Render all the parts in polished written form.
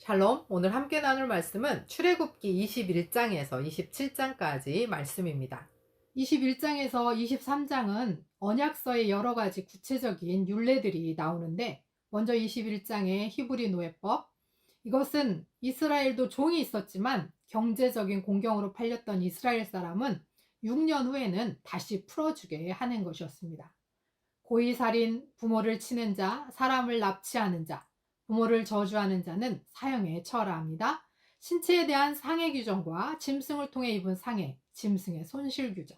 샬롬, 오늘 함께 나눌 말씀은 출애굽기 21장에서 27장까지 말씀입니다. 21장에서 23장은 언약서의 여러 가지 구체적인 율례들이 나오는데, 먼저 21장의 히브리 노예법, 이것은 이스라엘도 종이 있었지만 경제적인 공경으로 팔렸던 이스라엘 사람은 6년 후에는 다시 풀어주게 하는 것이었습니다. 고의살인, 부모를 치는 자, 사람을 납치하는 자, 부모를 저주하는 자는 사형에 처하합니다. 신체에 대한 상해 규정과 짐승을 통해 입은 상해, 짐승의 손실 규정.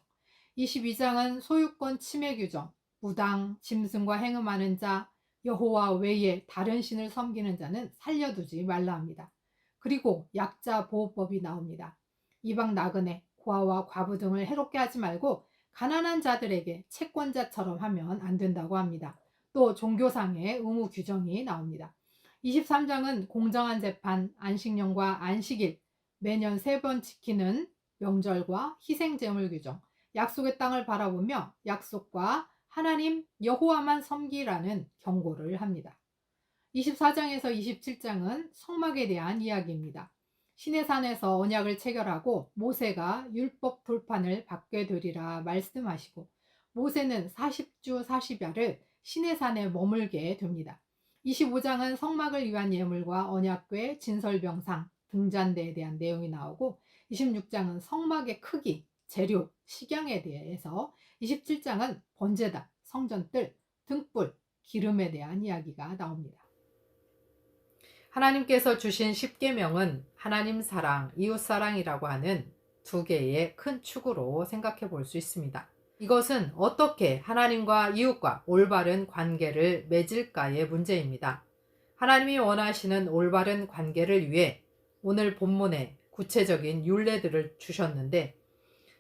22장은 소유권 침해 규정, 무당, 짐승과 행음하는 자, 여호와 외에 다른 신을 섬기는 자는 살려두지 말라 합니다. 그리고 약자 보호법이 나옵니다. 이방 나그네, 고아와 과부 등을 해롭게 하지 말고 가난한 자들에게 채권자처럼 하면 안 된다고 합니다. 또 종교상의 의무 규정이 나옵니다. 23장은 공정한 재판, 안식년과 안식일, 매년 3번 지키는 명절과 희생제물 규정, 약속의 땅을 바라보며 약속과 하나님 여호와만 섬기라는 경고를 합니다. 24장에서 27장은 성막에 대한 이야기입니다. 시내산에서 언약을 체결하고 모세가 율법 돌판을 받게 되리라 말씀하시고, 모세는 40주 40야를 시내산에 머물게 됩니다. 25장은 성막을 위한 예물과 언약궤, 진설병상, 등잔대에 대한 내용이 나오고, 26장은 성막의 크기, 재료, 식양에 대해서, 27장은 번제단, 성전뜰, 등불, 기름에 대한 이야기가 나옵니다. 하나님께서 주신 십계명은 하나님 사랑, 이웃 사랑이라고 하는 두 개의 큰 축으로 생각해 볼 수 있습니다. 이것은 어떻게 하나님과 이웃과 올바른 관계를 맺을까의 문제입니다. 하나님이 원하시는 올바른 관계를 위해 오늘 본문에 구체적인 율례들을 주셨는데,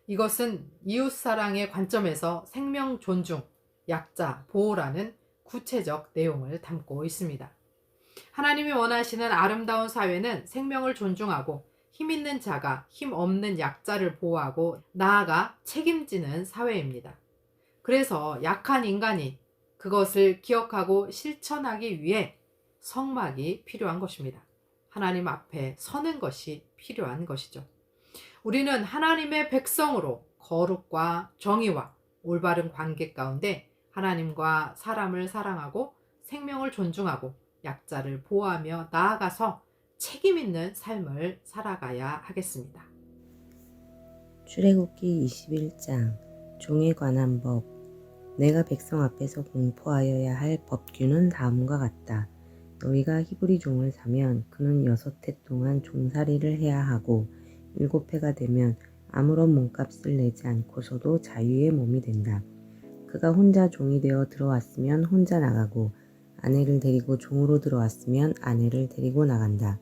이것은 이웃 사랑의 관점에서 생명 존중, 약자 보호라는 구체적 내용을 담고 있습니다. 하나님이 원하시는 아름다운 사회는 생명을 존중하고 힘 있는 자가 힘 없는 약자를 보호하고 나아가 책임지는 사회입니다. 그래서 약한 인간이 그것을 기억하고 실천하기 위해 성막이 필요한 것입니다. 하나님 앞에 서는 것이 필요한 것이죠. 우리는 하나님의 백성으로 거룩과 정의와 올바른 관계 가운데 하나님과 사람을 사랑하고 생명을 존중하고 약자를 보호하며 나아가서 책임 있는 삶을 살아가야 하겠습니다. 출애굽기 21장 종에 관한 법. 내가 백성 앞에서 공포하여야 할 법규는 다음과 같다. 너희가 히브리 종을 사면 그는 6해 동안 종살이를 해야 하고 7해가 되면 아무런 몸값을 내지 않고서도 자유의 몸이 된다. 그가 혼자 종이 되어 들어왔으면 혼자 나가고 아내를 데리고 종으로 들어왔으면 아내를 데리고 나간다.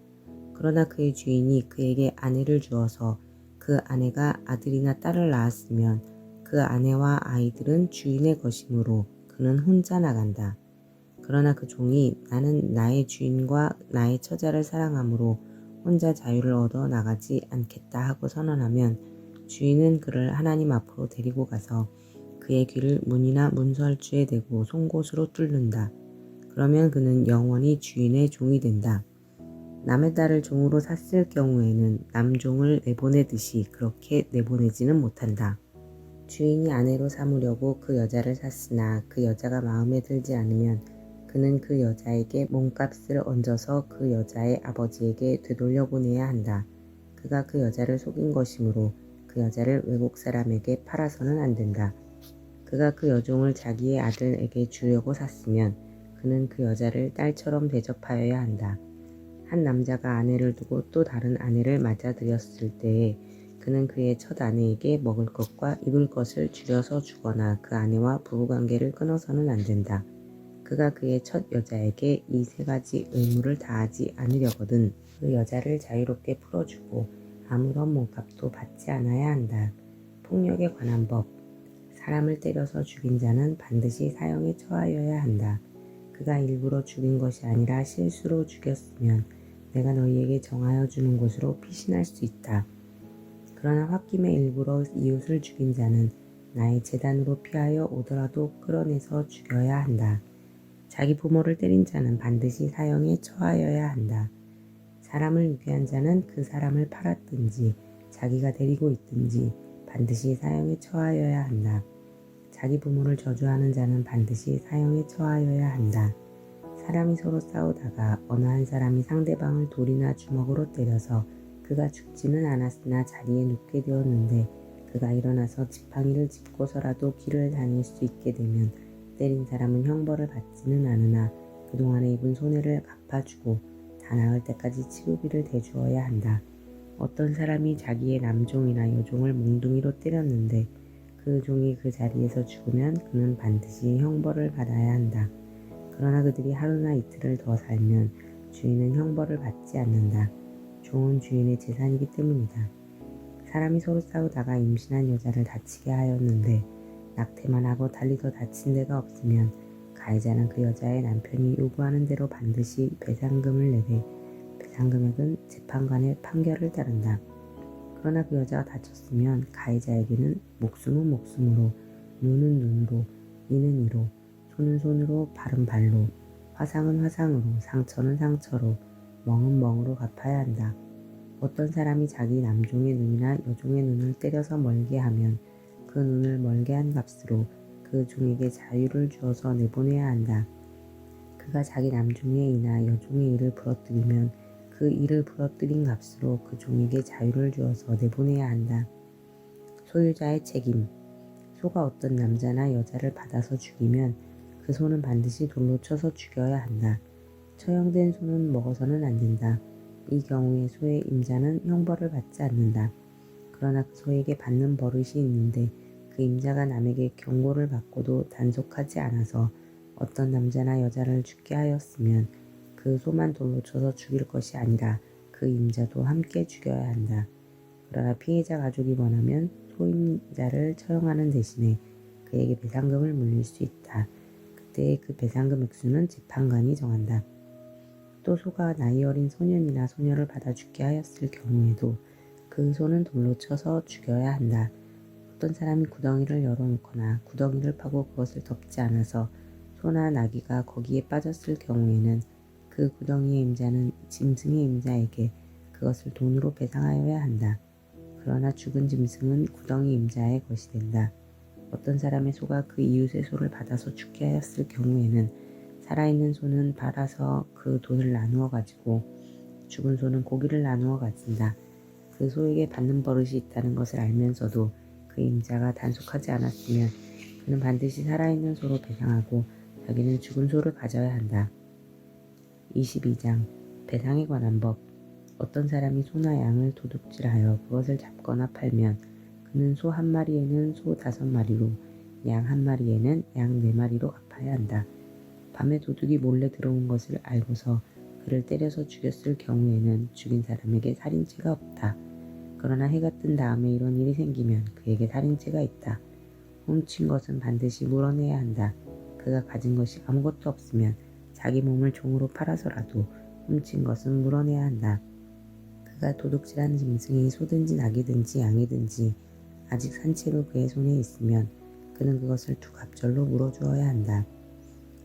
그러나 그의 주인이 그에게 아내를 주어서 그 아내가 아들이나 딸을 낳았으면 그 아내와 아이들은 주인의 것이므로 그는 혼자 나간다. 그러나 그 종이 나는 나의 주인과 나의 처자를 사랑하므로 혼자 자유를 얻어 나가지 않겠다 하고 선언하면 주인은 그를 하나님 앞으로 데리고 가서 그의 귀를 문이나 문설주에 대고 송곳으로 뚫는다. 그러면 그는 영원히 주인의 종이 된다. 남의 딸을 종으로 샀을 경우에는 남종을 내보내듯이 그렇게 내보내지는 못한다. 주인이 아내로 삼으려고 그 여자를 샀으나 그 여자가 마음에 들지 않으면 그는 그 여자에게 몸값을 얹어서 그 여자의 아버지에게 되돌려보내야 한다. 그가 그 여자를 속인 것이므로 그 여자를 외국 사람에게 팔아서는 안 된다. 그가 그 여종을 자기의 아들에게 주려고 샀으면 그는 그 여자를 딸처럼 대접하여야 한다. 한 남자가 아내를 두고 또 다른 아내를 맞아들였을 때에 그는 그의 첫 아내에게 먹을 것과 입을 것을 줄여서 주거나 그 아내와 부부관계를 끊어서는 안 된다. 그가 그의 첫 여자에게 이 3가지 의무를 다하지 않으려거든 그 여자를 자유롭게 풀어주고 아무런 몸값도 받지 않아야 한다. 폭력에 관한 법. 사람을 때려서 죽인 자는 반드시 사형에 처하여야 한다. 그가 일부러 죽인 것이 아니라 실수로 죽였으면 내가 너희에게 정하여 주는 곳으로 피신할 수 있다. 그러나 홧김에 일부러 이웃을 죽인 자는 나의 제단으로 피하여 오더라도 끌어내서 죽여야 한다. 자기 부모를 때린 자는 반드시 사형에 처하여야 한다. 사람을 유괴한 자는 그 사람을 팔았든지 자기가 데리고 있든지 반드시 사형에 처하여야 한다. 자기 부모를 저주하는 자는 반드시 사형에 처하여야 한다. 사람이 서로 싸우다가 어느 한 사람이 상대방을 돌이나 주먹으로 때려서 그가 죽지는 않았으나 자리에 눕게 되었는데 그가 일어나서 지팡이를 짚고서라도 길을 다닐 수 있게 되면 때린 사람은 형벌을 받지는 않으나 그동안에 입은 손해를 갚아주고 다 나을 때까지 치료비를 대주어야 한다. 어떤 사람이 자기의 남종이나 여종을 몽둥이로 때렸는데 그 종이 그 자리에서 죽으면 그는 반드시 형벌을 받아야 한다. 그러나 그들이 하루나 이틀을 더 살면 주인은 형벌을 받지 않는다. 종은 주인의 재산이기 때문이다. 사람이 서로 싸우다가 임신한 여자를 다치게 하였는데 낙태만 하고 달리 더 다친 데가 없으면 가해자는 그 여자의 남편이 요구하는 대로 반드시 배상금을 내되 배상금액은 재판관의 판결을 따른다. 그러나 그 여자가 다쳤으면 가해자에게는 목숨은 목숨으로, 눈은 눈으로, 이는 이로, 손은 손으로, 발은 발로, 화상은 화상으로, 상처는 상처로, 멍은 멍으로 갚아야 한다. 어떤 사람이 자기 남종의 눈이나 여종의 눈을 때려서 멀게 하면 그 눈을 멀게 한 값으로 그 종에게 자유를 주어서 내보내야 한다. 그가 자기 남종의 이나 여종의 이를 부러뜨리면 그 이를 부러뜨린 값으로 그 종에게 자유를 주어서 내보내야 한다. 소유자의 책임. 소가 어떤 남자나 여자를 받아서 죽이면 그 소는 반드시 돌로 쳐서 죽여야 한다. 처형된 소는 먹어서는 안 된다. 이 경우에 소의 임자는 형벌을 받지 않는다. 그러나 그 소에게 받는 버릇이 있는데 그 임자가 남에게 경고를 받고도 단속하지 않아서 어떤 남자나 여자를 죽게 하였으면 그 소만 돌로 쳐서 죽일 것이 아니라 그 임자도 함께 죽여야 한다. 그러나 피해자 가족이 원하면 소임자를 처형하는 대신에 그에게 배상금을 물릴 수 있다. 그때의 그 배상금 액수는 재판관이 정한다. 또 소가 나이 어린 소년이나 소녀를 받아 죽게 하였을 경우에도 그 소는 돌로 쳐서 죽여야 한다. 어떤 사람이 구덩이를 열어놓거나 구덩이를 파고 그것을 덮지 않아서 소나 나귀가 거기에 빠졌을 경우에는 그 구덩이의 임자는 짐승의 임자에게 그것을 돈으로 배상하여야 한다. 그러나 죽은 짐승은 구덩이 임자의 것이 된다. 어떤 사람의 소가 그 이웃의 소를 받아서 죽게 하였을 경우에는 살아있는 소는 팔아서 그 돈을 나누어 가지고 죽은 소는 고기를 나누어 가진다. 그 소에게 받는 버릇이 있다는 것을 알면서도 그 임자가 단속하지 않았으면 그는 반드시 살아있는 소로 배상하고 자기는 죽은 소를 가져야 한다. 22장 배상에 관한 법. 어떤 사람이 소나 양을 도둑질하여 그것을 잡거나 팔면 그는 소 한 마리에는 소 5마리로 양 한 마리에는 양 4마리로 갚아야 한다. 밤에 도둑이 몰래 들어온 것을 알고서 그를 때려서 죽였을 경우에는 죽인 사람에게 살인죄가 없다. 그러나 해가 뜬 다음에 이런 일이 생기면 그에게 살인죄가 있다. 훔친 것은 반드시 물어내야 한다. 그가 가진 것이 아무것도 없으면 자기 몸을 종으로 팔아서라도 훔친 것은 물어내야 한다. 그가 도둑질한 짐승이 소든지 낙이든지 양이든지 아직 산 채로 그의 손에 있으면 그는 그것을 두 갑절로 물어주어야 한다.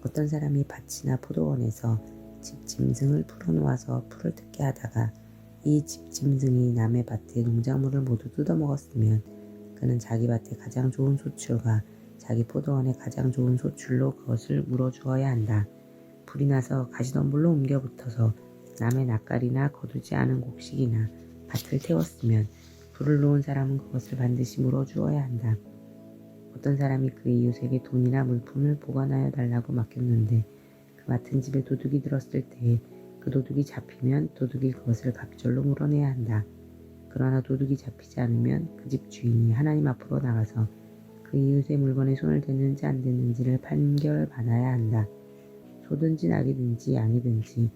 어떤 사람이 밭이나 포도원에서 집 짐승을 풀어놓아서 풀을 뜯게 하다가 이 집 짐승이 남의 밭의 농작물을 모두 뜯어먹었으면 그는 자기 밭의 가장 좋은 소출과 자기 포도원의 가장 좋은 소출로 그것을 물어주어야 한다. 불이 나서 가시덤불로 옮겨 붙어서 남의 낯가리나 거두지 않은 곡식이나 밭을 태웠으면 불을 놓은 사람은 그것을 반드시 물어주어야 한다. 어떤 사람이 그 이웃에게 돈이나 물품을 보관하여 달라고 맡겼는데 그 맡은 집에 도둑이 들었을 때에 그 도둑이 잡히면 도둑이 그것을 갑절로 물어내야 한다. 그러나 도둑이 잡히지 않으면 그 집 주인이 하나님 앞으로 나가서 그 이웃의 물건에 손을 댔는지 안 댔는지를 판결받아야 한다. 소든지 낙이든지 양이든지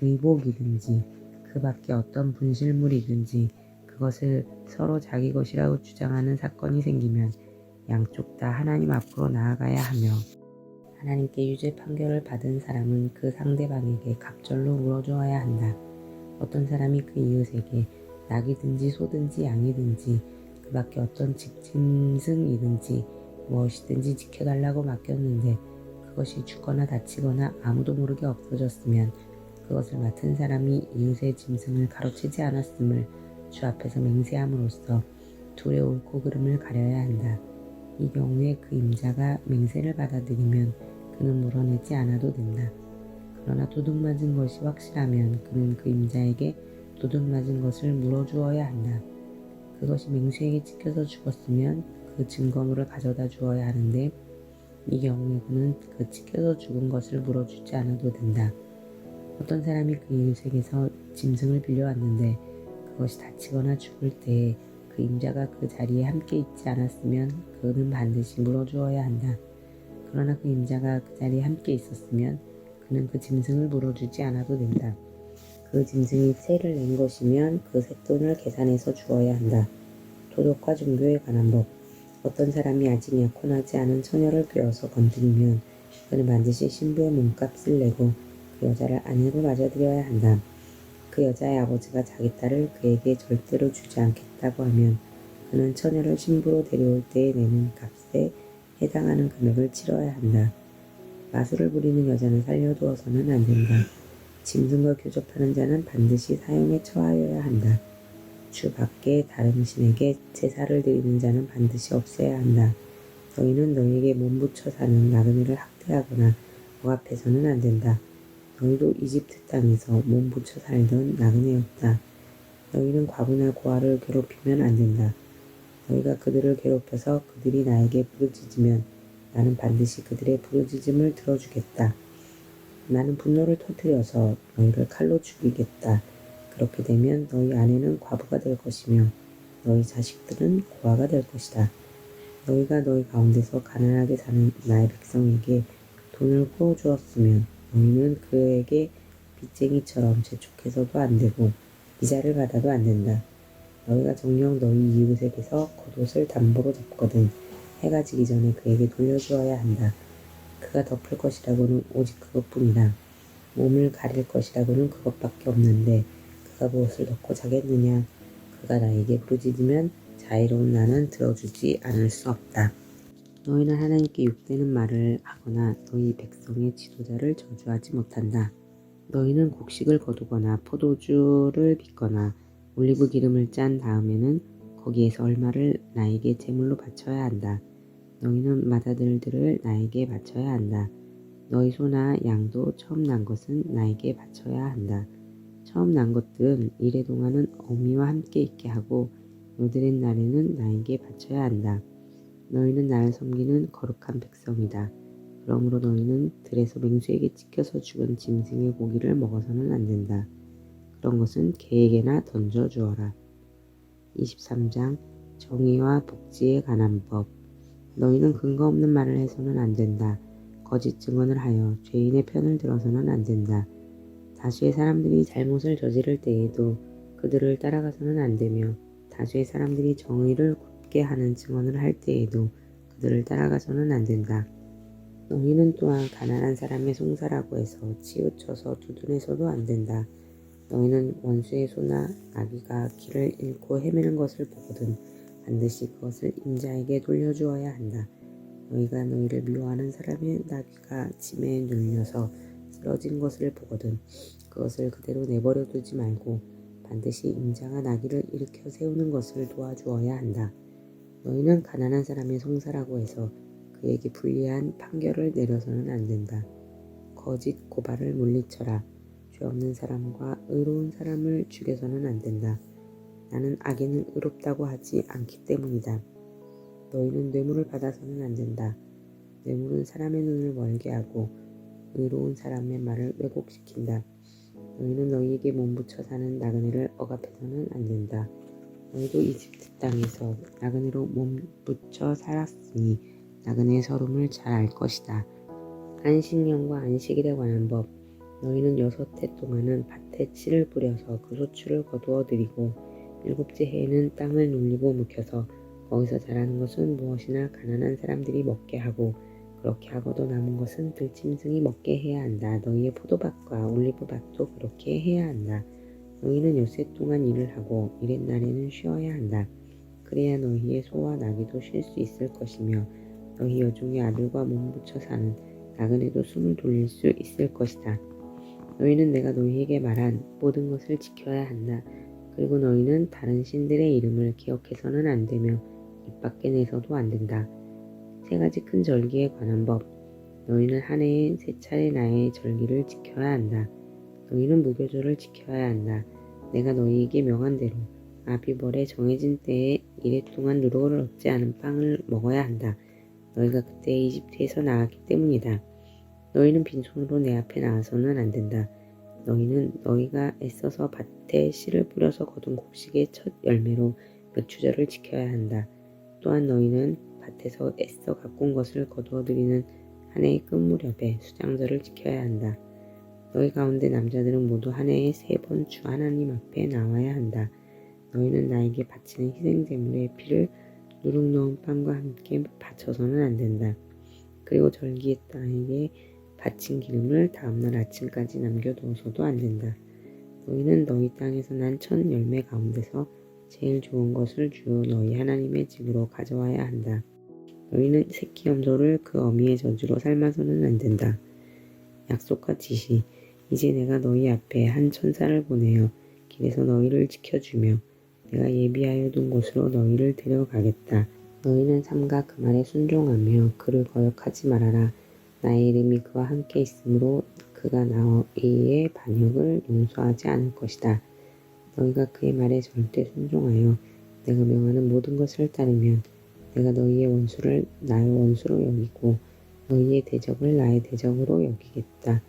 의복이든지 그 밖에 어떤 분실물이든지 그것을 서로 자기 것이라고 주장하는 사건이 생기면 양쪽 다 하나님 앞으로 나아가야 하며 하나님께 유죄 판결을 받은 사람은 그 상대방에게 갑절로 물어주어야 한다. 어떤 사람이 그 이웃에게 낙이든지 소든지 양이든지 그 밖에 어떤 짐승이든지 무엇이든지 지켜달라고 맡겼는데 그것이 죽거나 다치거나 아무도 모르게 없어졌으면 그것을 맡은 사람이 이웃의 짐승을 가로채지 않았음을 주 앞에서 맹세함으로써 둘의 옳고 그름을 가려야 한다. 이 경우에 그 임자가 맹세를 받아들이면 그는 물어내지 않아도 된다. 그러나 도둑맞은 것이 확실하면 그는 그 임자에게 도둑맞은 것을 물어주어야 한다. 그것이 맹수에게 찍혀서 죽었으면 그 증거물을 가져다 주어야 하는데 이 경우에 그는 그 찍혀서 죽은 것을 물어주지 않아도 된다. 어떤 사람이 그 이웃에게서 짐승을 빌려왔는데 그것이 다치거나 죽을 때에 그 임자가 그 자리에 함께 있지 않았으면 그는 반드시 물어주어야 한다. 그러나 그 임자가 그 자리에 함께 있었으면 그는 그 짐승을 물어주지 않아도 된다. 그 짐승이 세를 낸 것이면 그 쇳돈을 계산해서 주어야 한다. 도덕과 종교에 관한 법. 어떤 사람이 아직 약혼하지 않은 처녀를 꿰어서 건드리면 그는 반드시 신부의 몸값을 내고 그 여자를 아내로 맞아들여야 한다. 그 여자의 아버지가 자기 딸을 그에게 절대로 주지 않겠다고 하면 그는 처녀를 신부로 데려올 때에 내는 값에 해당하는 금액을 치러야 한다. 마술을 부리는 여자는 살려두어서는 안 된다. 짐승과 교접하는 자는 반드시 사형에 처하여야 한다. 주 밖에 다른 신에게 제사를 드리는 자는 반드시 없애야 한다. 너희는 너희에게 몸붙여 사는 나그네를 학대하거나 억압해서는 안 된다. 너희도 이집트 땅에서 몸붙여 살던 나그네였다. 너희는 과부나 고아를 괴롭히면 안 된다. 너희가 그들을 괴롭혀서 그들이 나에게 부르짖으면 나는 반드시 그들의 부르짖음을 들어주겠다. 나는 분노를 터뜨려서 너희를 칼로 죽이겠다. 그렇게 되면 너희 아내는 과부가 될 것이며 너희 자식들은 고아가 될 것이다. 너희가 너희 가운데서 가난하게 사는 나의 백성에게 돈을 구워주었으면 너희는 그에게 빚쟁이처럼 재촉해서도 안 되고 이자를 받아도 안 된다. 너희가 정녕 너희 이웃에게서 겉옷을 담보로 잡거든 해가 지기 전에 그에게 돌려주어야 한다. 그가 덮을 것이라고는 오직 그것뿐이다. 몸을 가릴 것이라고는 그것밖에 없는데 그가 무엇을 넣고 자겠느냐. 그가 나에게 부르짖으면 자애로운 나는 들어주지 않을 수 없다. 너희는 하나님께 욕되는 말을 하거나 너희 백성의 지도자를 저주하지 못한다. 너희는 곡식을 거두거나 포도주를 빚거나 올리브 기름을 짠 다음에는 거기에서 얼마를 나에게 제물로 바쳐야 한다. 너희는 맏아들들을 나에게 바쳐야 한다. 너희 소나 양도 처음 난 것은 나에게 바쳐야 한다. 처음 난 것들은 이래 동안은 어미와 함께 있게 하고 요들의 날에는 나에게 바쳐야 한다. 너희는 나를 섬기는 거룩한 백성이다. 그러므로 너희는 들에서 맹수에게 찍혀서 죽은 짐승의 고기를 먹어서는 안 된다. 그런 것은 개에게나 던져 주어라. 23장 정의와 복지에 관한 법. 너희는 근거 없는 말을 해서는 안 된다. 거짓 증언을 하여 죄인의 편을 들어서는 안 된다. 다수의 사람들이 잘못을 저지를 때에도 그들을 따라가서는 안 되며 다수의 사람들이 정의를 굳게 하는 증언을 할 때에도 그들을 따라가서는 안 된다. 너희는 또한 가난한 사람의 송사라고 해서 치우쳐서 두둔해서도 안 된다. 너희는 원수의 소나 나귀가 길을 잃고 헤매는 것을 보거든 반드시 그것을 임자에게 돌려주어야 한다. 너희가 너희를 미워하는 사람의 나귀가 짐에 눌려서 쓰러진 것을 보거든 그것을 그대로 내버려 두지 말고 반드시 임자가 나귀를 일으켜 세우는 것을 도와주어야 한다. 너희는 가난한 사람의 송사라고 해서 그에게 불리한 판결을 내려서는 안 된다. 거짓 고발을 물리쳐라. 죄 없는 사람과 의로운 사람을 죽여서는 안 된다. 나는 악인을 의롭다고 하지 않기 때문이다. 너희는 뇌물을 받아서는 안 된다. 뇌물은 사람의 눈을 멀게 하고 의로운 사람의 말을 왜곡시킨다. 너희는 너희에게 몸붙여 사는 나그네를 억압해서는 안 된다. 너희도 이집트 땅에서 나그네로 몸붙여 살았으니 나그네의 서름을 잘 알 것이다. 안식년과 안식일에 관한 법. 너희는 6해 동안은 밭에 씨를 뿌려서 그 소출을 거두어 들이고 7째 해에는 땅을 눌리고 묵혀서 거기서 자라는 것은 무엇이나 가난한 사람들이 먹게 하고 그렇게 하고도 남은 것은 들짐승이 먹게 해야 한다. 너희의 포도밭과 올리브밭도 그렇게 해야 한다. 너희는 6해 동안 일을 하고 일의 날에는 쉬어야 한다. 그래야 너희의 소와 나귀도 쉴 수 있을 것이며 너희 여종의 아들과 몸붙여 사는 나그네도 숨을 돌릴 수 있을 것이다. 너희는 내가 너희에게 말한 모든 것을 지켜야 한다. 그리고 너희는 다른 신들의 이름을 기억해서는 안 되며 입 밖에 내서도 안 된다. 세 가지 큰 절기에 관한 법. 너희는 한 해에 3차례 나의 절기를 지켜야 한다. 너희는 무교절을 지켜야 한다. 내가 너희에게 명한 대로 아비벌에 정해진 때에 이래 동안 누룩을 얻지 않은 빵을 먹어야 한다. 너희가 그때 이집트에서 나왔기 때문이다. 너희는 빈손으로 내 앞에 나와서는 안 된다. 너희는 너희가 애써서 밭에 씨를 뿌려서 거둔 곡식의 첫 열매로 맥추절을 지켜야 한다. 또한 너희는 밭에서 애써 가꾼 것을 거두어 드리는 한 해의 끝 무렵에 수장절을 지켜야 한다. 너희 가운데 남자들은 모두 한 해에 3번 주 하나님 앞에 나와야 한다. 너희는 나에게 바치는 희생제물의 피를 누룩 넣은 빵과 함께 바쳐서는 안 된다. 그리고 절기에 나에게 바친 기름을 다음날 아침까지 남겨두어서도 안 된다. 너희는 너희 땅에서 난 첫 열매 가운데서 제일 좋은 것을 주 너희 하나님의 집으로 가져와야 한다. 너희는 새끼 염소를 그 어미의 저주로 삶아서는 안 된다. 약속과 지시. 이제 내가 너희 앞에 한 천사를 보내어 길에서 너희를 지켜주며 내가 예비하여 둔 곳으로 너희를 데려가겠다. 너희는 삼가 그 말에 순종하며 그를 거역하지 말아라. 나의 이름이 그와 함께 있으므로 그가 너희의 반역을 용서하지 않을 것이다. 너희가 그의 말에 절대 순종하여 내가 명하는 모든 것을 따르면 내가 너희의 원수를 나의 원수로 여기고 너희의 대적을 나의 대적으로 여기겠다.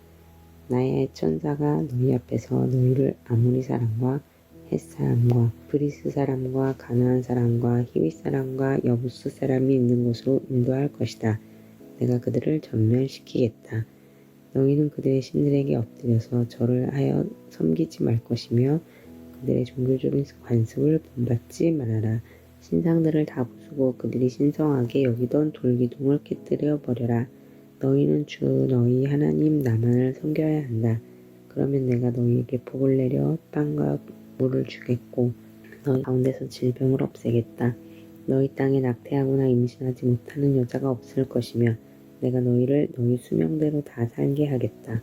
나의 천사가 너희 앞에서 너희를 아모리 사람과 헷 사람과 브리스 사람과 가나안 사람과 히윗 사람과 여부스 사람이 있는 곳으로 인도할 것이다. 내가 그들을 전멸시키겠다. 너희는 그들의 신들에게 엎드려서 절을 하여 섬기지 말 것이며 그들의 종교적인 관습을 본받지 말아라. 신상들을 다 부수고 그들이 신성하게 여기던 돌기둥을 깨뜨려 버려라. 너희는 주 너희 하나님 나만을 섬겨야 한다. 그러면 내가 너희에게 복을 내려 빵과 물을 주겠고 너희 가운데서 질병을 없애겠다. 너희 땅에 낙태하거나 임신하지 못하는 여자가 없을 것이며 내가 너희를 너희 수명대로 다 살게 하겠다.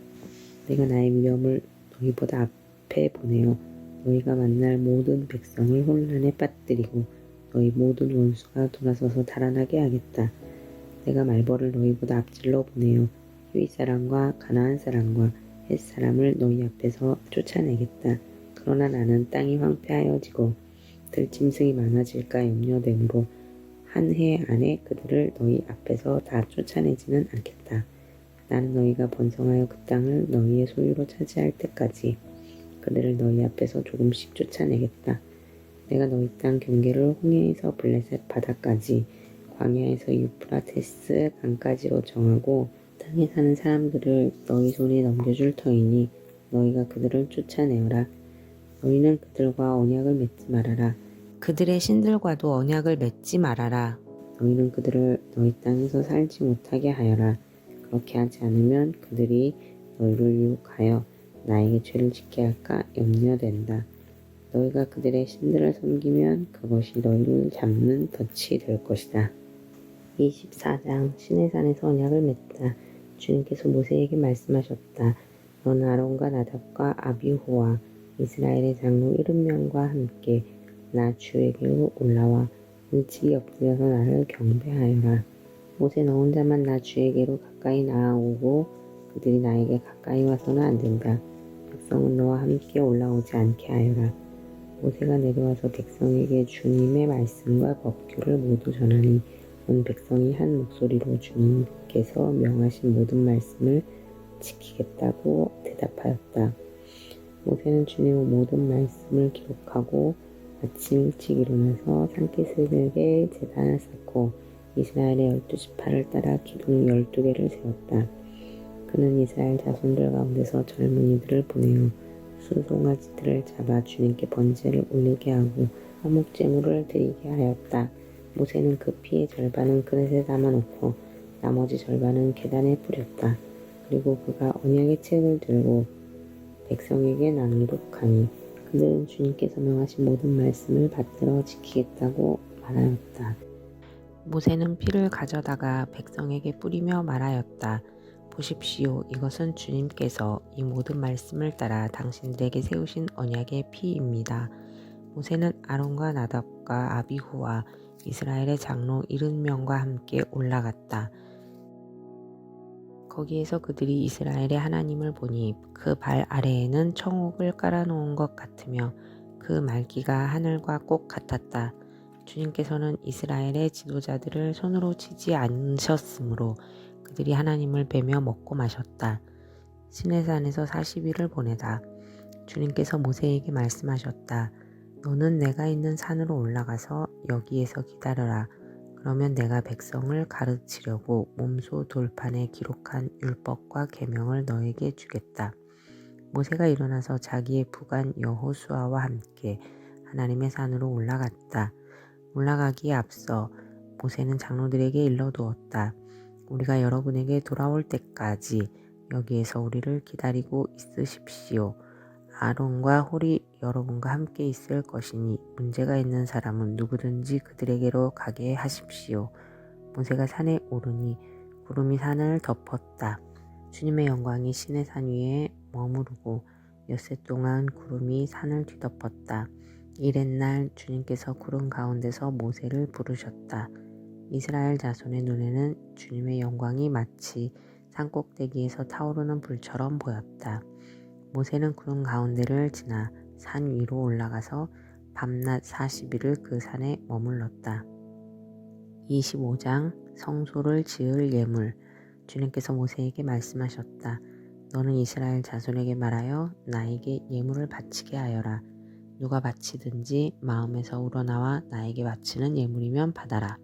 내가 나의 위엄을 너희보다 앞에 보내어 너희가 만날 모든 백성을 혼란에 빠뜨리고 너희 모든 원수가 돌아서서 달아나게 하겠다. 내가 말벌을 너희보다 앞질러 보내어 히윗 사람과 가나안 사람과 헷 사람을 너희 앞에서 쫓아내겠다. 그러나 나는 땅이 황폐하여지고 들짐승이 많아질까 염려되므로 한 해 안에 그들을 너희 앞에서 다 쫓아내지는 않겠다. 나는 너희가 번성하여 그 땅을 너희의 소유로 차지할 때까지 그들을 너희 앞에서 조금씩 쫓아내겠다. 내가 너희 땅 경계를 홍해에서 블레셋 바다까지 광야에서 유프라테스 강까지로 정하고 땅에 사는 사람들을 너희 손에 넘겨줄 터이니 너희가 그들을 쫓아내어라. 너희는 그들과 언약을 맺지 말아라. 그들의 신들과도 언약을 맺지 말아라. 너희는 그들을 너희 땅에서 살지 못하게 하여라. 그렇게 하지 않으면 그들이 너희를 유혹하여 나에게 죄를 짓게 할까 염려된다. 너희가 그들의 신들을 섬기면 그것이 너희를 잡는 덫이 될 것이다. 24장 시내산에서 언약을 맺다. 주님께서 모세에게 말씀하셨다. 너는 아론과 나답과 아비후와 이스라엘의 장로 70명과 함께 나 주에게로 올라와 일찍이 엎드려서 나를 경배하여라. 모세 너 혼자만 나 주에게로 가까이 나아오고 그들이 나에게 가까이 와서는 안 된다. 백성은 너와 함께 올라오지 않게 하여라. 모세가 내려와서 백성에게 주님의 말씀과 법규를 모두 전하니 온 백성이 한 목소리로 주님께서 명하신 모든 말씀을 지키겠다고 대답하였다. 모세는 주님의 모든 말씀을 기록하고 아침 일찍 일어나서 산기슭에 제단을 쌓고 이스라엘의 12지파를 따라 기둥 12개를 세웠다. 그는 이스라엘 자손들 가운데서 젊은이들을 보내어 수송아지들을 잡아 주님께 번제를 올리게 하고 화목제물을 드리게 하였다. 모세는 그 피의 절반은 그릇에 담아놓고 나머지 절반은 계단에 뿌렸다. 그리고 그가 언약의 책을 들고 백성에게 낭독하니 그들은 주님께서 명하신 모든 말씀을 받들어 지키겠다고 말하였다. 모세는 피를 가져다가 백성에게 뿌리며 말하였다. 보십시오. 이것은 주님께서 이 모든 말씀을 따라 당신들에게 세우신 언약의 피입니다. 모세는 아론과 나답과 아비후와 이스라엘의 장로 70명과 함께 올라갔다. 거기에서 그들이 이스라엘의 하나님을 보니 그 발 아래에는 청옥을 깔아놓은 것 같으며 그 말기가 하늘과 꼭 같았다. 주님께서는 이스라엘의 지도자들을 손으로 치지 않으셨으므로 그들이 하나님을 뵈며 먹고 마셨다. 시내산에서 40일을 보내다. 주님께서 모세에게 말씀하셨다. 너는 내가 있는 산으로 올라가서 여기에서 기다려라. 그러면 내가 백성을 가르치려고 몸소 돌판에 기록한 율법과 계명을 너에게 주겠다. 모세가 일어나서 자기의 부관 여호수아와 함께 하나님의 산으로 올라갔다. 올라가기에 앞서 모세는 장로들에게 일러두었다. 우리가 여러분에게 돌아올 때까지 여기에서 우리를 기다리고 있으십시오. 아론과 홀이 여러분과 함께 있을 것이니 문제가 있는 사람은 누구든지 그들에게로 가게 하십시오. 모세가 산에 오르니 구름이 산을 덮었다. 주님의 영광이 시내산 위에 머무르고 엿새 동안 구름이 산을 뒤덮었다. 이튿날 주님께서 구름 가운데서 모세를 부르셨다. 이스라엘 자손의 눈에는 주님의 영광이 마치 산꼭대기에서 타오르는 불처럼 보였다. 모세는 구름 가운데를 지나 산 위로 올라가서 밤낮 40일을 그 산에 머물렀다. 25장 성소를 지을 예물. 주님께서 모세에게 말씀하셨다. 너는 이스라엘 자손에게 말하여 나에게 예물을 바치게 하여라. 누가 바치든지 마음에서 우러나와 나에게 바치는 예물이면 받아라.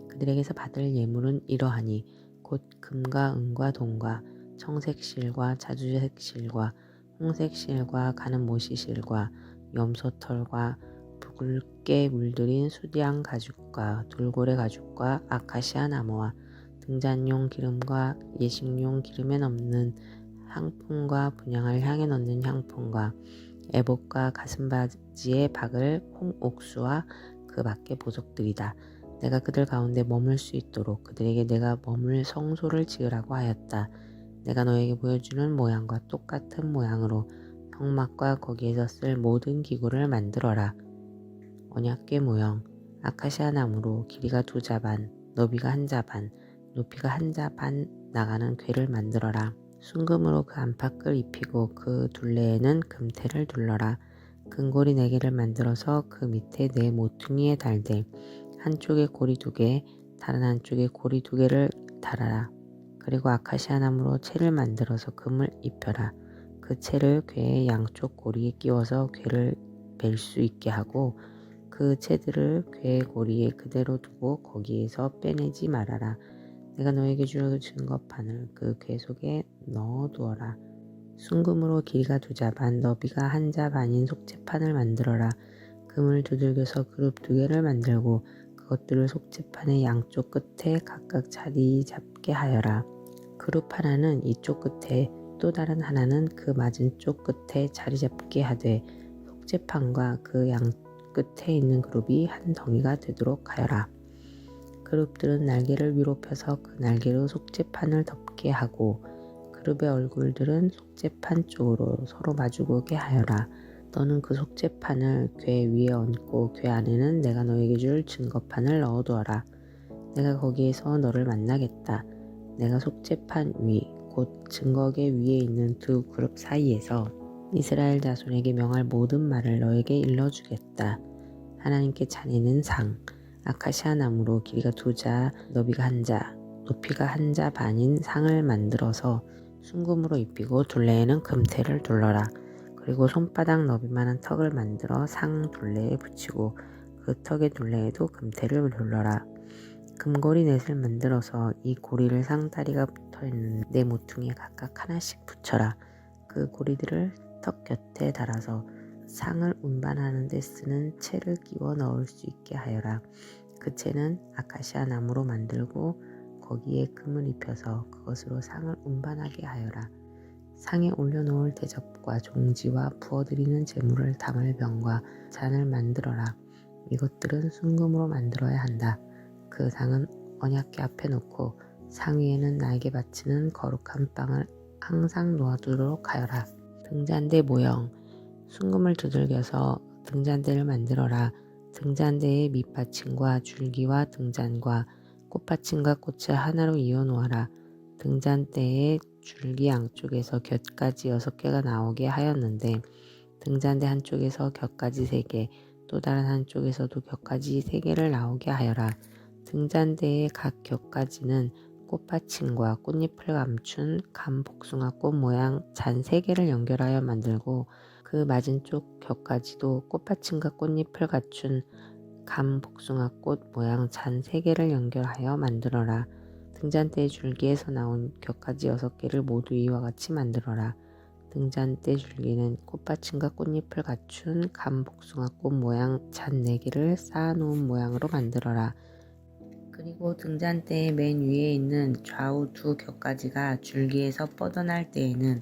그들에게서 받을 예물은 이러하니 곧 금과 은과 동과 청색 실과 자주색 실과 홍색 실과 가는 모시 실과 염소털과 붉게 물들인 수디양 가죽과 돌고래 가죽과 아카시아 나무와 등잔용 기름과 예식용 기름에 넣는 향품과 분향을 향에 넣는 향품과 에봇과 가슴바지에 박을 홍옥수와 그 밖의 보석들이다. 내가 그들 가운데 머물 수 있도록 그들에게 내가 머물 성소를 지으라고 하였다. 내가 너에게 보여주는 모양과 똑같은 모양으로 성막과 거기에서 쓸 모든 기구를 만들어라. 언약궤 모형, 아카시아 나무로 길이가 2자반, 너비가 1자반, 높이가 1자반 나가는 궤를 만들어라. 순금으로 그 안팎을 입히고 그 둘레에는 금테를 둘러라. 금고리 4개를 만들어서 그 밑에 4 모퉁이에 달되 한쪽에 고리 2개, 다른 한쪽에 고리 2개를 달아라. 그리고 아카시아 나무로 채를 만들어서 금을 입혀라. 그 채를 궤의 양쪽 고리에 끼워서 궤를 멜 수 있게 하고 그 채들을 궤의 고리에 그대로 두고 거기에서 빼내지 말아라. 내가 너에게 줄 증거판을 그 궤 속에 넣어두어라. 순금으로 길이가 2자반, 너비가 1자반인 속죄판을 만들어라. 금을 두들겨서 그룹 2개를 만들고 그것들을 속죄판의 양쪽 끝에 각각 자리 잡게 하여라. 그룹 하나는 이쪽 끝에 또 다른 하나는 그 맞은쪽 끝에 자리 잡게 하되 속죄판과 그 양 끝에 있는 그룹이 한 덩이가 되도록 하여라. 그룹들은 날개를 위로 펴서 그 날개로 속죄판을 덮게 하고 그룹의 얼굴들은 속죄판 쪽으로 서로 마주보게 하여라. 너는 그 속죄판을 궤 위에 얹고 궤 안에는 내가 너에게 줄 증거판을 넣어두어라. 내가 거기에서 너를 만나겠다. 내가 속죄판 위, 곧 증거궤 위에 있는 2 그룹 사이에서 이스라엘 자손에게 명할 모든 말을 너에게 일러주겠다. 하나님께 차리는 상, 아카시아 나무로 길이가 2자, 너비가 1자, 높이가 1자 반인 상을 만들어서 순금으로 입히고 둘레에는 금테를 둘러라. 그리고 손바닥 너비만한 턱을 만들어 상 둘레에 붙이고 그 턱의 둘레에도 금테를 둘러라. 금고리 4을 만들어서 이 고리를 상다리가 붙어있는 4 모퉁이에 각각 하나씩 붙여라. 그 고리들을 턱 곁에 달아서 상을 운반하는 데 쓰는 채를 끼워 넣을 수 있게 하여라. 그 채는 아카시아 나무로 만들고 거기에 금을 입혀서 그것으로 상을 운반하게 하여라. 상에 올려놓을 대접과 종지와 부어드리는 제물을 담을 병과 잔을 만들어라. 이것들은 순금으로 만들어야 한다. 그 상은 언약궤 앞에 놓고 상위에는 나에게 바치는 거룩한 빵을 항상 놓아두도록 하여라. 등잔대 모형. 순금을 두들겨서 등잔대를 만들어라. 등잔대의 밑받침과 줄기와 등잔과 꽃받침과 꽃을 하나로 이어 놓아라. 등잔대의 줄기 양쪽에서 곁가지 6개가 나오게 하였는데 등잔대 한쪽에서 곁가지 3개, 또 다른 한쪽에서도 곁가지 3개를 나오게 하여라. 등잔대의 각 곁가지는 꽃받침과 꽃잎을 감춘 감복숭아꽃 모양 잔 3개를 연결하여 만들고 그 맞은쪽 곁가지도 꽃받침과 꽃잎을 갖춘 감복숭아꽃 모양 잔 3개를 연결하여 만들어라. 등잔대의 줄기에서 나온 곁가지 6개를 모두 이와 같이 만들어라. 등잔대 줄기는 꽃받침과 꽃잎을 갖춘 감복숭아꽃 모양 잔 4개를 쌓아놓은 모양으로 만들어라. 그리고 등잔대의 맨 위에 있는 좌우 두 곁가지가 줄기에서 뻗어날 때에는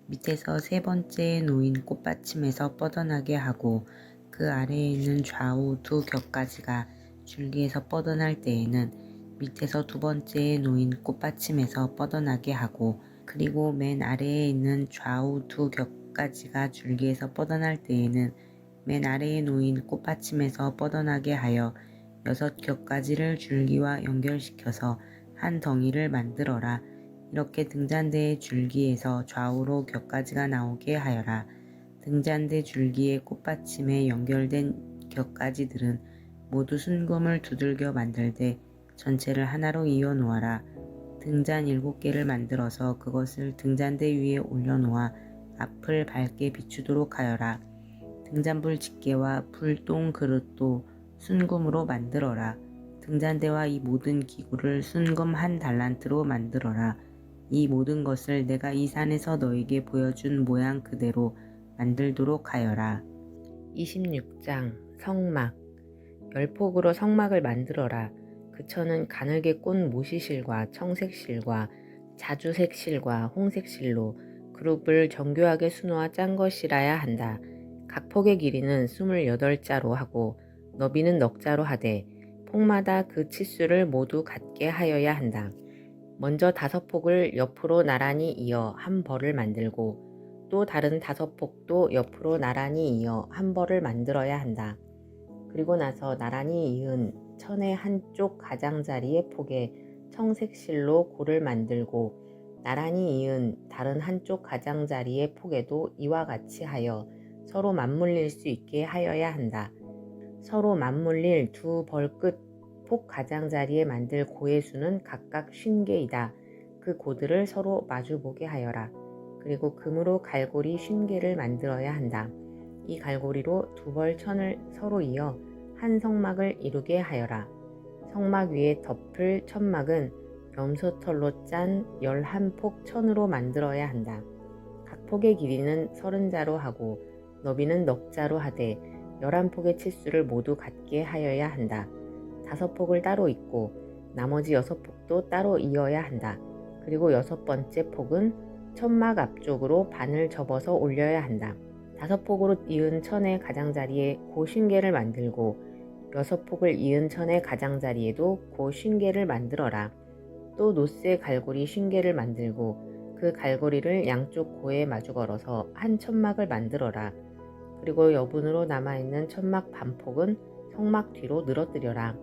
밑에서 3번째에 놓인 꽃받침에서 뻗어나게 하고 그 아래에 있는 좌우 두 곁가지가 줄기에서 뻗어날 때에는 밑에서 2번째에 놓인 꽃받침에서 뻗어나게 하고 그리고 맨 아래에 있는 좌우 두 곁가지가 줄기에서 뻗어날 때에는 맨 아래에 놓인 꽃받침에서 뻗어나게 하여 6 곁가지를 줄기와 연결시켜서 한 덩이를 만들어라. 이렇게 등잔대의 줄기에서 좌우로 곁가지가 나오게 하여라. 등잔대 줄기의 꽃받침에 연결된 곁가지들은 모두 순금을 두들겨 만들되 전체를 하나로 이어 놓아라. 등잔 7개를 만들어서 그것을 등잔대 위에 올려놓아 앞을 밝게 비추도록 하여라. 등잔불 집게와 불똥 그릇도 순금으로 만들어라. 등잔대와 이 모든 기구를 순금 1달란트로 만들어라. 이 모든 것을 내가 이 산에서 너에게 보여준 모양 그대로 만들도록 하여라. 26장 성막. 10폭으로 성막을 만들어라. 그 천은 가늘게 꼰 모시실과 청색실과 자주색실과 홍색실로 그룹을 정교하게 수놓아 짠 것이라야 한다. 각 폭의 길이는 28자로 하고 너비는 넉자로 하되 폭마다 그 치수를 모두 같게 하여야 한다. 먼저 5폭을 옆으로 나란히 이어 한 벌을 만들고 또 다른 5폭도 옆으로 나란히 이어 한 벌을 만들어야 한다. 그리고 나서 나란히 이은 천의 한쪽 가장자리의 폭에 청색실로 고를 만들고 나란히 이은 다른 한쪽 가장자리의 폭에도 이와 같이 하여 서로 맞물릴 수 있게 하여야 한다. 서로 맞물릴 두 벌끝 폭 가장자리에 만들 고의 수는 각각 50개이다. 그 고들을 서로 마주보게 하여라. 그리고 금으로 갈고리 50개를 만들어야 한다. 이 갈고리로 두 벌 천을 서로 이어 한 성막을 이루게 하여라. 성막 위에 덮을 천막은 염소털로 짠 11폭 천으로 만들어야 한다. 각 폭의 길이는 30자로 하고 너비는 넉자로 하되 11폭의 치수를 모두 같게 하여야 한다. 5폭을 따로 잇고 나머지 6폭도 따로 이어야 한다. 그리고 6번째 폭은 천막 앞쪽으로 반을 접어서 올려야 한다. 5폭으로 이은 천의 가장자리에 고 50개를 만들고 6폭을 이은 천의 가장자리에도 고 50개를 만들어라. 또 노쇠 갈고리 50개를 만들고 그 갈고리를 양쪽 고에 마주 걸어서 한 천막을 만들어라. 그리고 여분으로 남아있는 천막 반폭은 성막 뒤로 늘어뜨려라.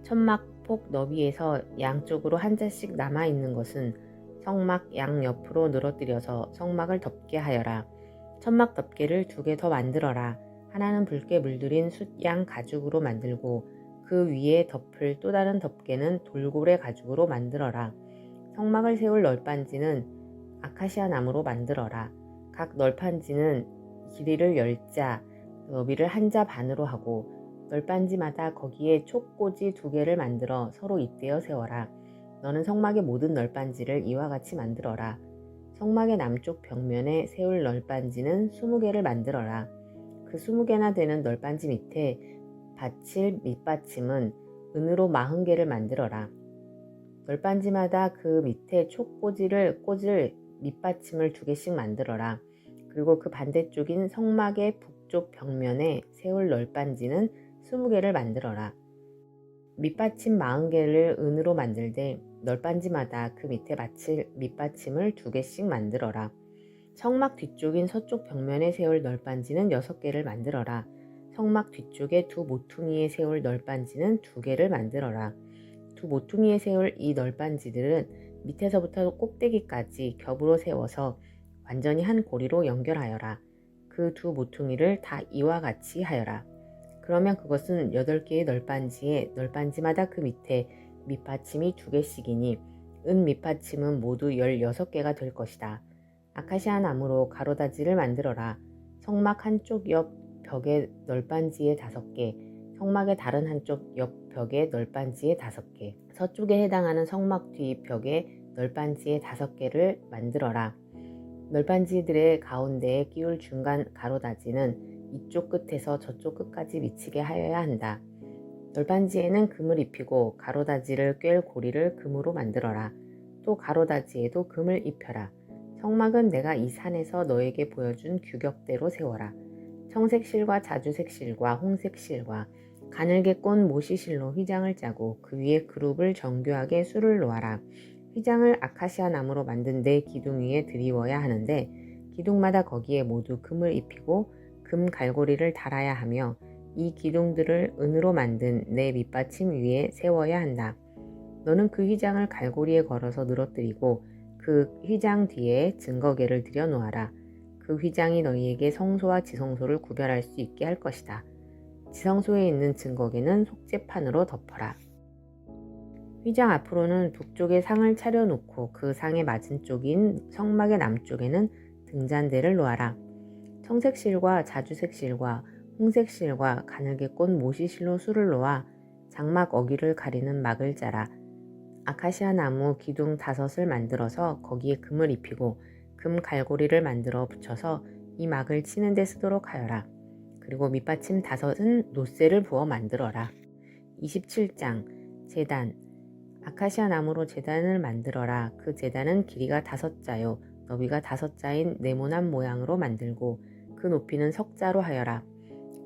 천막 폭 너비에서 양쪽으로 한 자씩 남아있는 것은 성막 양옆으로 늘어뜨려서 성막을 덮게 하여라. 천막 덮개를 2개 더 만들어라. 하나는 붉게 물들인 숫양 가죽으로 만들고 그 위에 덮을 또 다른 덮개는 돌고래 가죽으로 만들어라. 성막을 세울 널빤지는 아카시아 나무로 만들어라. 각 널빤지는 길이를 10자, 너비를 1자 반으로 하고 널빤지마다 거기에 촉꽂이 2개를 만들어 서로 잇대어 세워라. 너는 성막의 모든 널빤지를 이와 같이 만들어라. 성막의 남쪽 벽면에 세울 널빤지는 20개를 만들어라. 그 20개나 되는 널빤지 밑에 받칠 밑받침은 은으로 40개를 만들어라. 널빤지마다 그 밑에 촉꽂이를 꽂을 밑받침을 2개씩 만들어라. 그리고 그 반대쪽인 성막의 북쪽 벽면에 세울 널빤지는 20개를 만들어라. 밑받침 40개를 은으로 만들되 널빤지마다 그 밑에 받칠 밑받침을 2개씩 만들어라. 성막 뒤쪽인 서쪽 벽면에 세울 널빤지는 6개를 만들어라. 성막 뒤쪽에 2 모퉁이에 세울 널빤지는 2개를 만들어라. 2 모퉁이에 세울 이 널빤지들은 밑에서부터 꼭대기까지 겹으로 세워서 완전히 한 고리로 연결하여라. 그 2 모퉁이를 다 이와 같이 하여라. 그러면 그것은 8개의 널빤지에 널빤지마다 그 밑에 밑받침이 2개씩이니 은 밑받침은 모두 16개가 될 것이다. 아카시아 나무로 가로다지를 만들어라. 성막 한쪽 옆 벽의 널빤지에 5개, 성막의 다른 한쪽 옆 벽의 널빤지에 5개, 서쪽에 해당하는 성막 뒤 벽의 널빤지에 5개를 만들어라. 널빤지들의 가운데에 끼울 중간 가로다지는 이쪽 끝에서 저쪽 끝까지 미치게 하여야 한다. 널빤지에는 금을 입히고 가로다지를 꿰을 고리를 금으로 만들어라. 또 가로다지에도 금을 입혀라. 성막은 내가 이 산에서 너에게 보여준 규격대로 세워라. 청색 실과 자주색 실과 홍색 실과 가늘게 꼰 모시실로 휘장을 짜고 그 위에 그룹을 정교하게 수를 놓아라. 휘장을 아카시아 나무로 만든 4기둥 위에 드리워야 하는데 기둥마다 거기에 모두 금을 입히고 금 갈고리를 달아야 하며 이 기둥들을 은으로 만든 4 밑받침 위에 세워야 한다. 너는 그 휘장을 갈고리에 걸어서 늘어뜨리고 그 휘장 뒤에 증거계를 들여 놓아라. 그 휘장이 너희에게 성소와 지성소를 구별할 수 있게 할 것이다. 지성소에 있는 증거계는 속죄판으로 덮어라. 휘장 앞으로는 북쪽에 상을 차려놓고 그 상의 맞은쪽인 성막의 남쪽에는 등잔대를 놓아라. 청색 실과 자주색 실과 홍색 실과 가늘게 꼰 모시실로 수를 놓아 장막 어귀를 가리는 막을 짜라. 아카시아 나무 기둥 5을 만들어서 거기에 금을 입히고 금 갈고리를 만들어 붙여서 이 막을 치는 데 쓰도록 하여라. 그리고 밑받침 5은 노쇠를 부어 만들어라. 27장 제단. 아카시아 나무로 제단을 만들어라. 그 제단은 길이가 5자요 너비가 5자인 네모난 모양으로 만들고 그 높이는 석자로 하여라.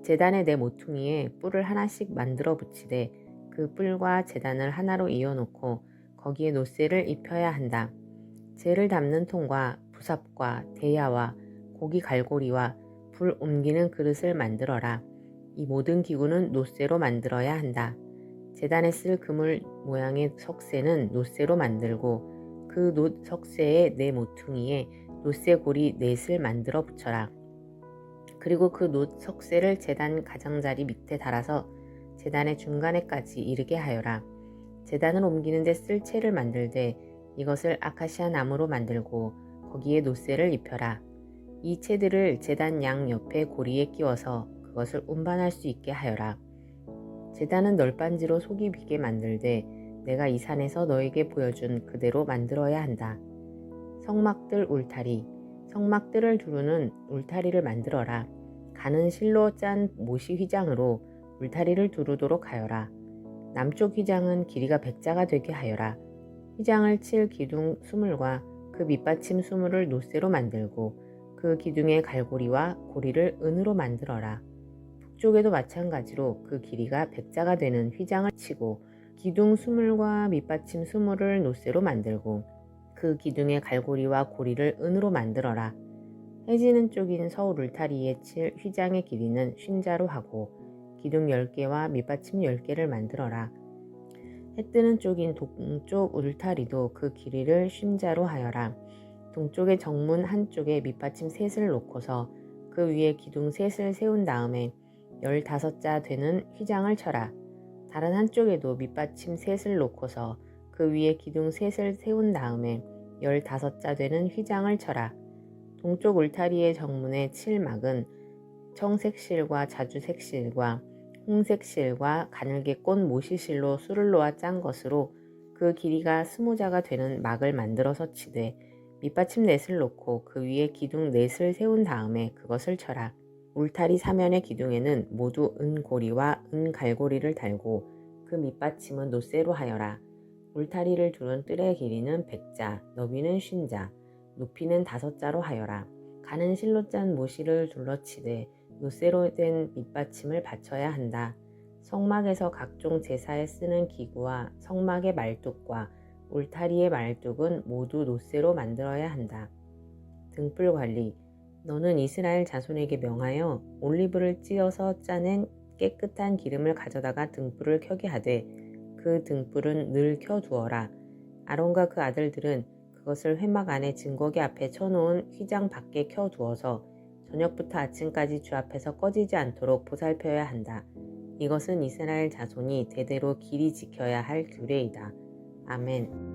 제단의 4 모퉁이에 뿔을 하나씩 만들어 붙이되 그 뿔과 제단을 하나로 이어놓고 거기에 노쇠를 입혀야 한다. 재를 담는 통과 부삽과 대야와 고기 갈고리와 불 옮기는 그릇을 만들어라. 이 모든 기구는 노쇠로 만들어야 한다. 제단에 쓸 그물 모양의 석쇠는 노쇠로 만들고 그 석쇠의 4 모퉁이에 노쇠 고리 4을 만들어 붙여라. 그리고 그 석쇠를 제단 가장자리 밑에 달아서 제단의 중간에까지 이르게 하여라. 제단을 옮기는 데 쓸 채를 만들되 이것을 아카시아 나무로 만들고 거기에 노쇠를 입혀라. 이 채들을 제단 양 옆에 고리에 끼워서 그것을 운반할 수 있게 하여라. 제단은 널빤지로 속이 비게 만들되 내가 이 산에서 너에게 보여준 그대로 만들어야 한다. 성막들 울타리. 성막들을 두르는 울타리를 만들어라. 가는 실로 짠 모시 휘장으로 울타리를 두르도록 하여라. 남쪽 휘장은 길이가 100자가 되게 하여라. 휘장을 칠 기둥 수물과 그 밑받침 수물을 노쇠로 만들고 그 기둥의 갈고리와 고리를 은으로 만들어라. 북쪽에도 마찬가지로 그 길이가 100자가 되는 휘장을 치고 기둥 수물과 밑받침 수물을 노쇠로 만들고 그 기둥의 갈고리와 고리를 은으로 만들어라. 해지는 쪽인 서울 울타리에 칠 휘장의 길이는 50자로 하고 기둥 10개와 밑받침 10개를 만들어라. 해 뜨는 쪽인 동쪽 울타리도 그 길이를 50자로 하여라. 동쪽의 정문 한쪽에 밑받침 3을 놓고서 그 위에 기둥 3을 세운 다음에 15자 되는 휘장을 쳐라. 다른 한쪽에도 밑받침 3을 놓고서 그 위에 기둥 3을 세운 다음에 15자 되는 휘장을 쳐라. 동쪽 울타리의 정문의 칠막은 청색 실과 자주색 실과 홍색 실과 가늘게 꼰 모시실로 수를 놓아 짠 것으로 그 길이가 20자가 되는 막을 만들어서 치되 밑받침 4을 놓고 그 위에 기둥 4을 세운 다음에 그것을 쳐라. 울타리 사면의 기둥에는 모두 은고리와 은갈고리를 달고 그 밑받침은 노쇠로 하여라. 울타리를 두른 뜰의 길이는 100자, 너비는 50자, 높이는 5자로 하여라. 가는 실로 짠 모시를 둘러치되 노쇠로 된 밑받침을 받쳐야 한다. 성막에서 각종 제사에 쓰는 기구와 성막의 말뚝과 울타리의 말뚝은 모두 놋쇠로 만들어야 한다. 등불 관리. 너는 이스라엘 자손에게 명하여 올리브를 찧어서 짜낸 깨끗한 기름을 가져다가 등불을 켜게 하되 그 등불은 늘 켜두어라. 아론과 그 아들들은 그것을 회막 안에 증거기 앞에 쳐놓은 휘장 밖에 켜두어서 저녁부터 아침까지 주 앞에서 꺼지지 않도록 보살펴야 한다. 이것은 이스라엘 자손이 대대로 길이 지켜야 할 규례이다. 아멘.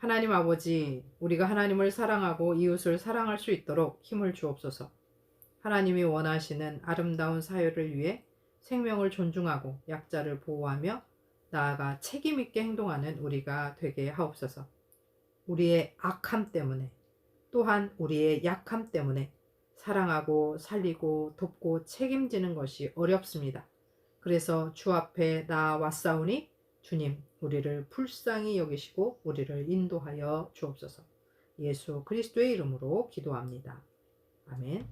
하나님 아버지, 우리가 하나님을 사랑하고 이웃을 사랑할 수 있도록 힘을 주옵소서. 하나님이 원하시는 아름다운 사회를 위해 생명을 존중하고 약자를 보호하며 나아가 책임 있게 행동하는 우리가 되게 하옵소서. 우리의 악함 때문에 또한 우리의 약함 때문에 사랑하고 살리고 돕고 책임지는 것이 어렵습니다. 그래서 주 앞에 나아왔사오니 주님, 우리를 불쌍히 여기시고 우리를 인도하여 주옵소서. 예수 그리스도의 이름으로 기도합니다. 아멘.